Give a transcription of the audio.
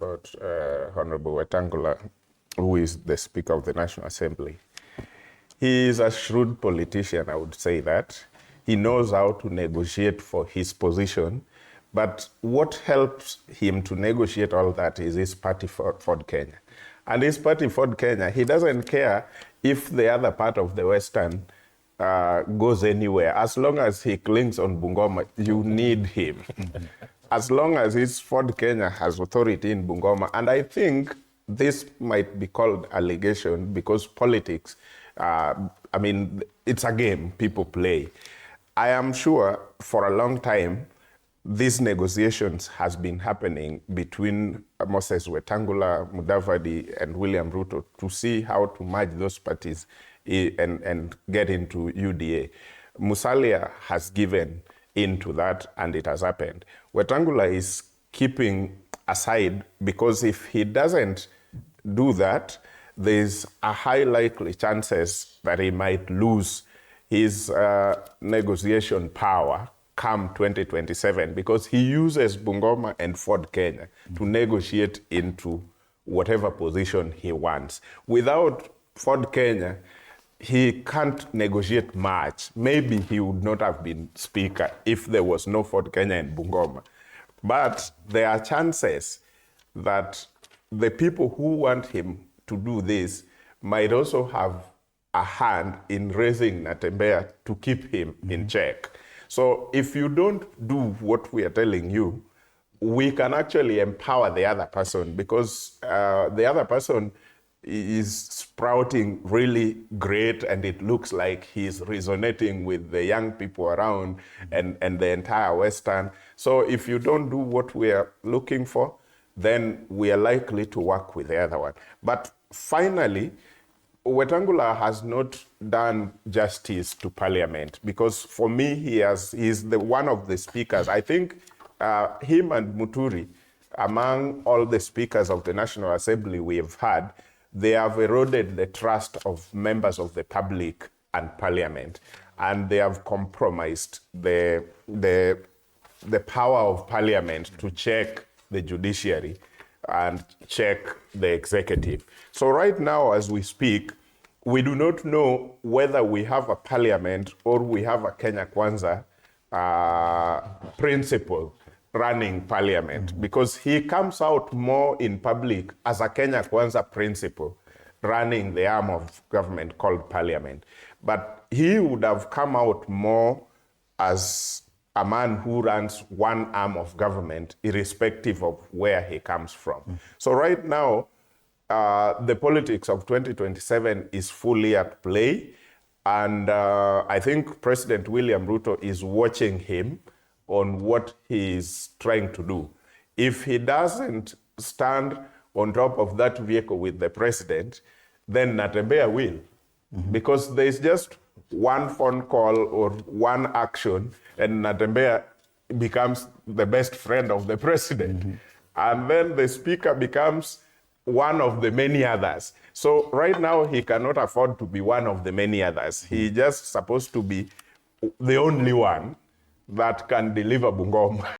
about Honorable Wetangula, who is the Speaker of the National Assembly. He is a shrewd politician, I would say that. He knows how to negotiate for his position, but what helps him to negotiate all that is his party, Ford Kenya. And his party, Ford Kenya, he doesn't care if the other part of the Western goes anywhere. As long as he clings on Bungoma, you need him. As long as his Ford Kenya has authority in Bungoma, and I think this might be called allegation because politics, it's a game people play. I am sure for a long time, these negotiations has been happening between Moses Wetangula, Mudavadi, and William Ruto to see how to merge those parties and get into UDA. Musalia has given into that, and it has happened. Wetangula is keeping aside because if he doesn't do that, there's a high likely chances that he might lose his negotiation power come 2027 because he uses Bungoma and Ford Kenya to negotiate into whatever position he wants. Without Ford Kenya, he can't negotiate much. Maybe he would not have been speaker if there was no Ford Kenya and Bungoma. But there are chances that the people who want him to do this might also have a hand in raising Natembeya to keep him in check. So if you don't do what we are telling you, we can actually empower the other person because the other person is sprouting really great and it looks like he's resonating with the young people around and the entire Western. So if you don't do what we are looking for, then we are likely to work with the other one. But finally, Wetangula has not done justice to Parliament because for me, he's one of the speakers. I think him and Muturi, among all the speakers of the National Assembly we have had, they have eroded the trust of members of the public and Parliament, and they have compromised the power of Parliament to check the judiciary and check the executive. So right now, as we speak, we do not know whether we have a Parliament or we have a Kenya Kwanza principle running Parliament, because he comes out more in public as a Kenya Kwanza principle running the arm of government called Parliament. But he would have come out more as a man who runs one arm of government, irrespective of where he comes from. So right now, the politics of 2027 is fully at play. And I think President William Ruto is watching him on what he's trying to do. If he doesn't stand on top of that vehicle with the president, then Natembeya will. Because there's just one phone call or one action and Natembeya becomes the best friend of the president. And then the speaker becomes one of the many others. So right now he cannot afford to be one of the many others. He's just supposed to be the only one that can deliver Bungoma.